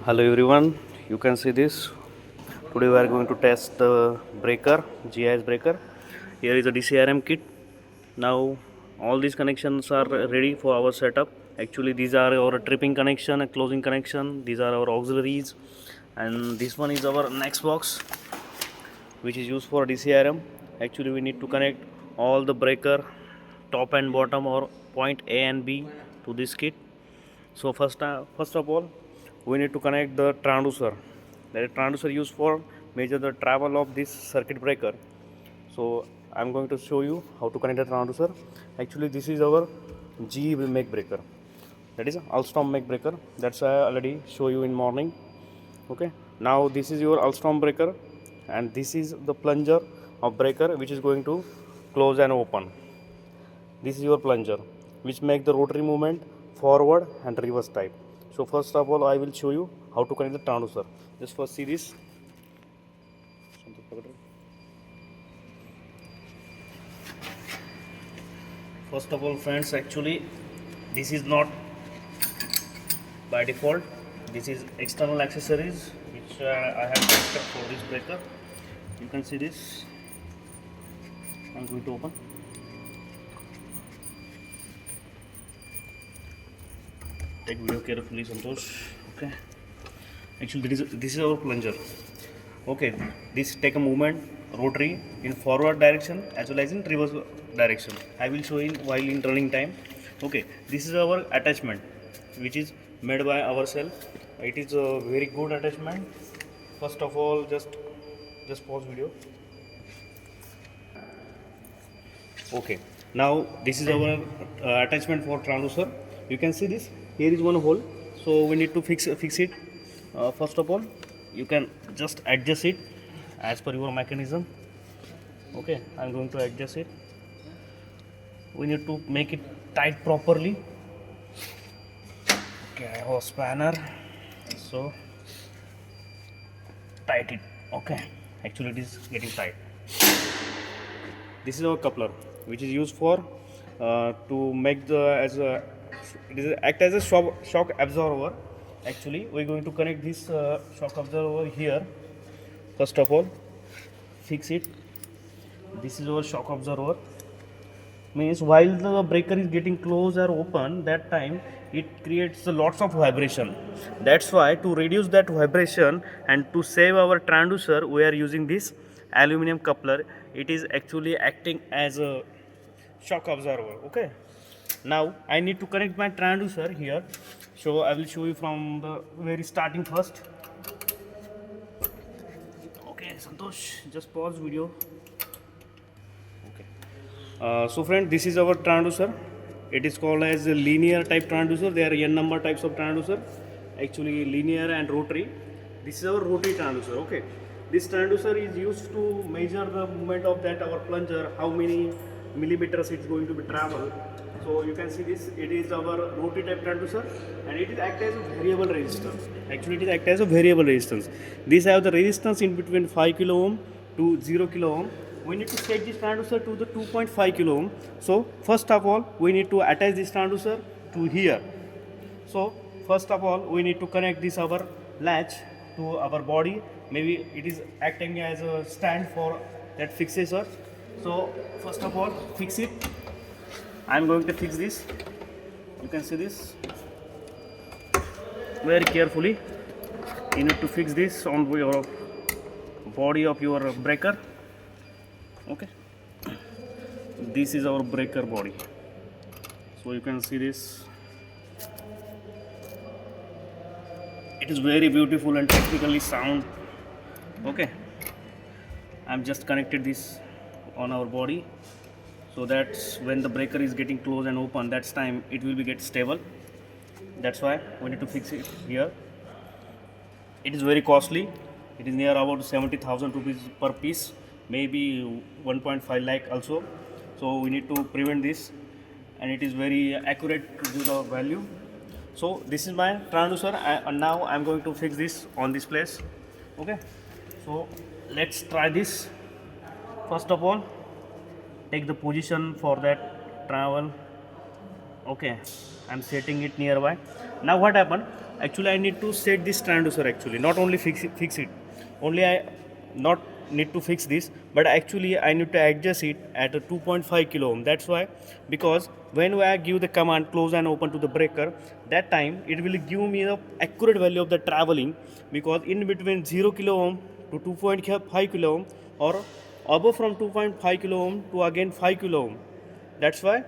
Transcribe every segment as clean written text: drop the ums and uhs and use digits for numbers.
Hello everyone, you can see this. Today we are going to test the breaker, GIS breaker. Here is a DCRM kit. Now all these connections are ready for our setup. Actually these are our tripping connection and closing connection. These are our auxiliaries, and this one is our next box which is used for DCRM. Actually we need to connect all the breaker top and bottom or point A and B to this kit. So first of all, we need to connect the transducer. The transducer used for measure the travel of this circuit breaker. So I'm going to show you how to connect the transducer. Actually, this is our G make breaker. That is Alstom make breaker. That's I already show you in morning. Okay. Now this is your Alstom breaker, and this is the plunger of breaker which is going to close and open. This is your plunger which make the rotary movement forward and reverse type. So first of all I will show you how to connect the transducer. Just first see this. First of all friends, actually this is not by default. This is external accessories which I have connected for this breaker. You can see this. I'm going to open. Take video carefully, Santosh. Okay. Actually, this is our plunger. Okay. This take a movement rotary in forward direction as well as in reverse direction. I will show in while in running time. Okay. This is our attachment, which is made by ourselves. It is a very good attachment. First of all, just pause video. Okay. Now this is our attachment for transducer. You can see this. Here is one hole, so we need to fix it. First of all, you can just adjust it as per your mechanism. Okay, I'm going to adjust it. We need to make it tight properly. Okay, I have a spanner, so tight it. Okay, actually it is getting tight. This is our coupler, which is used for to make the it is act as a shock absorber. Actually, we're going to connect this shock absorber here. First of all, fix it. This is our shock absorber. Means while the breaker is getting closed or open, that time it creates lots of vibration. That's why to reduce that vibration and to save our transducer, we are using this aluminum coupler. It is actually acting as a shock absorber. Okay. Now I need to connect my transducer here. So I will show you from the very starting first. Okay, Santosh, just pause video. Okay. So friend, this is our transducer. It is called as a linear type transducer. There are n number types of transducer. Actually linear and rotary. This is our rotary transducer. Okay. This transducer is used to measure the movement of that our plunger, how many millimeters it's going to be travel. So you can see this, it is our rotary type transducer, and it is act as a variable resistance. Actually it is act as a variable resistance. These have the resistance in between 5 kilo ohm to 0 kilo ohm. We need to set this transducer to the 2.5 kilo ohm. So first of all we need to attach this transducer to here. So first of all we need to connect this our latch to our body. Maybe it is acting as a stand for that fixator. So first of all fix it. I am going to fix this. You can see this very carefully. You need to fix this on your body of your breaker. Okay, this is our breaker body. So you can see this. It is very beautiful and technically sound. Okay, I'm just connected this on our body. So that's when the breaker is getting closed and open, that's time it will be get stable. That's why we need to fix it here. It is very costly. It is near about 70,000 rupees per piece, maybe 1.5 lakh also. So we need to prevent this, and it is very accurate to give the value. So this is my transducer, and now I'm going to fix this on this place. Okay, so let's try this. First of all, take the position for that travel. Okay, I'm setting it nearby. Now what happened? Actually, I need to set this transducer. Actually, not only fix it. Only I not need to fix this, but actually I need to adjust it at a 2.5 kilo ohm. That's why, because when I give the command close and open to the breaker, that time it will give me the accurate value of the traveling, because in between 0 kilo ohm to 2.5 kilo ohm, or above from 2.5 kilo ohm to again 5 kilo ohm. That's why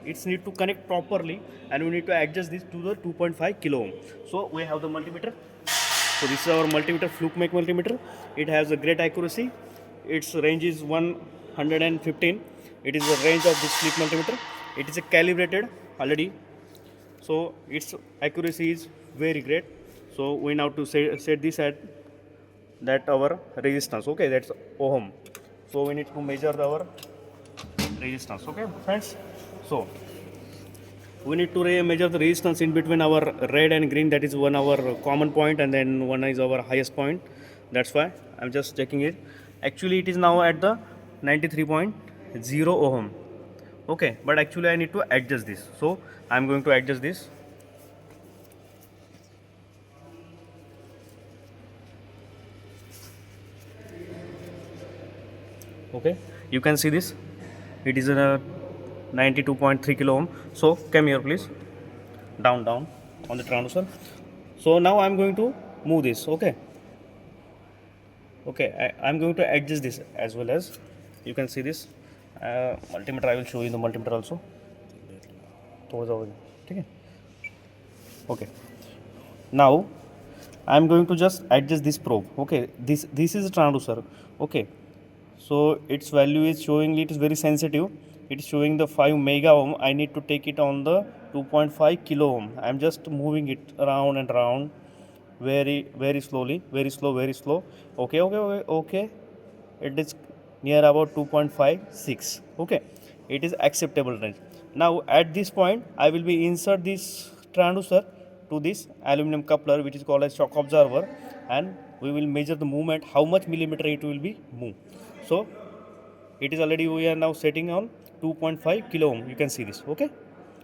it's need to connect properly, and we need to adjust this to the 2.5 kilo ohm. So we have the multimeter. So this is our multimeter, fluke make multimeter. It has a great accuracy. Its range is 115. It is the range of this fluke multimeter. It is a calibrated already, so its accuracy is very great. So we now to set this at that our resistance. Okay, that's ohm. So we need to measure our resistance. Okay, friends. So we need to measure the resistance in between our red and green. That is one our common point, and then one is our highest point. That's why I'm just checking it. Actually, it is now at the 93.0 ohm. Okay, but actually I need to adjust this. So I'm going to adjust this. Okay, you can see this. It is a 92.3 kilo ohm. So come here, please. Down on the transducer. So now I'm going to move this. Okay, I'm going to adjust this as well. As you can see this multimeter, I will show you the multimeter also. Okay, okay, now I'm going to just adjust this probe. Okay, this is a transducer. Okay, so its value is showing, it is very sensitive. It is showing the 5 mega ohm. I need to take it on the 2.5 kilo ohm. I'm just moving it around and around, very slowly, very slow. Okay, it is near about 2.56. Okay, it is acceptable range. Now at this point I will be insert this transducer to this aluminum coupler, which is called as shock absorber, and we will measure the movement, how much millimeter it will be move. So it is already, we are now setting on 2.5 kilo ohm. You can see this. Okay,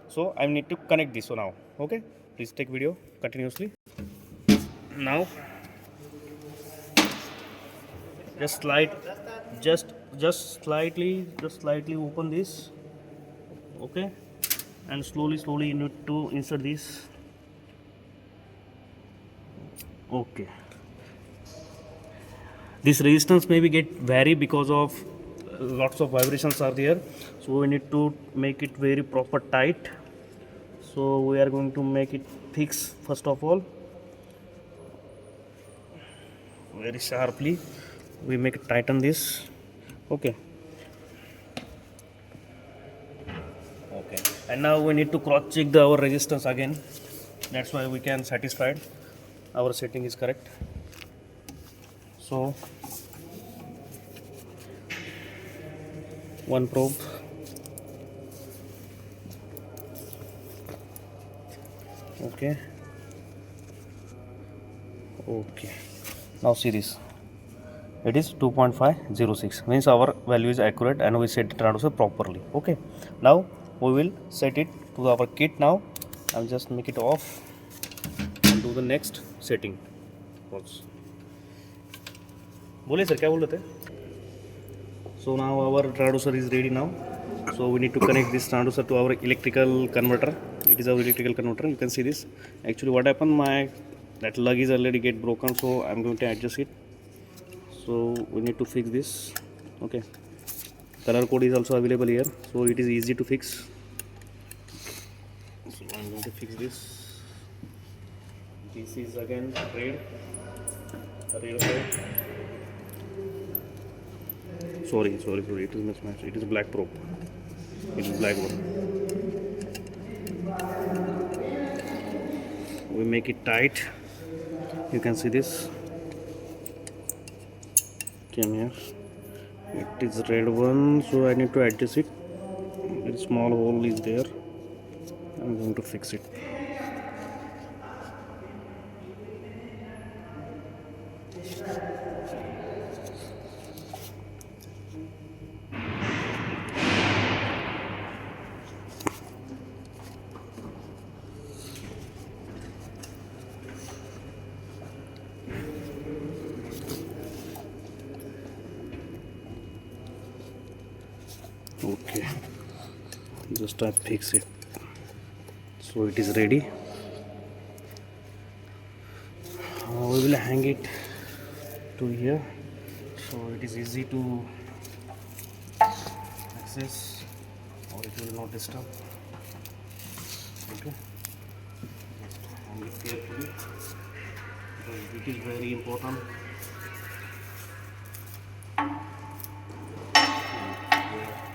so I need to connect this. So now, okay, please take video continuously. Now just slide, just slightly open this. Okay, and slowly you need to insert this. Okay, this resistance maybe get vary because of lots of vibrations are there, so we need to make it very proper tight. So we are going to make it fix first of all, very sharply we make it tighten this. Okay, and now we need to cross check our resistance again. That's why we can satisfied our setting is correct. So one probe, okay, now see this, it is 2.506, means our value is accurate and we set the transducer properly. Okay, now we will set it to our kit. Now I'll just make it off and do the next setting. बोले sir क्या बोल रहे थे? So now our transducer is ready now. So we need to connect this transducer to our electrical converter. It is our electrical converter. You can see this. Actually what happened, my that lug is already get broken, so I'm going to adjust it. So we need to fix this. Okay, color code is also available here, so it is easy to fix. So I'm going to fix this. This is again red. Sorry, it is mismatched. It is black probe. It is black one. We make it tight. You can see this. Came here. It is red one, so I need to adjust it. A small hole is there. I'm going to fix it. Okay, just I fix it. So it is ready. We will hang it to here, so it is easy to access, or it will not disturb. Okay, just hang it carefully because it is very important.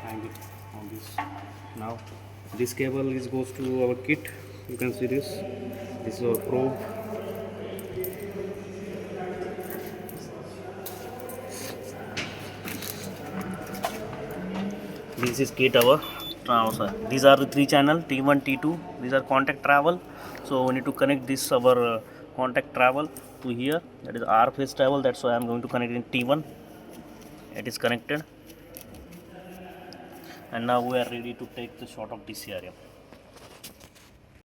Hang it on this. Now this cable goes to our kit. You can see this. This is our probe. This is kit our transfer. These are the 3 channel T1 T2. These are contact travel. So we need to connect this our contact travel to here. That is R phase travel. That's why I am going to connect in T1. It is connected, and now we are ready to take the shot of DCRM.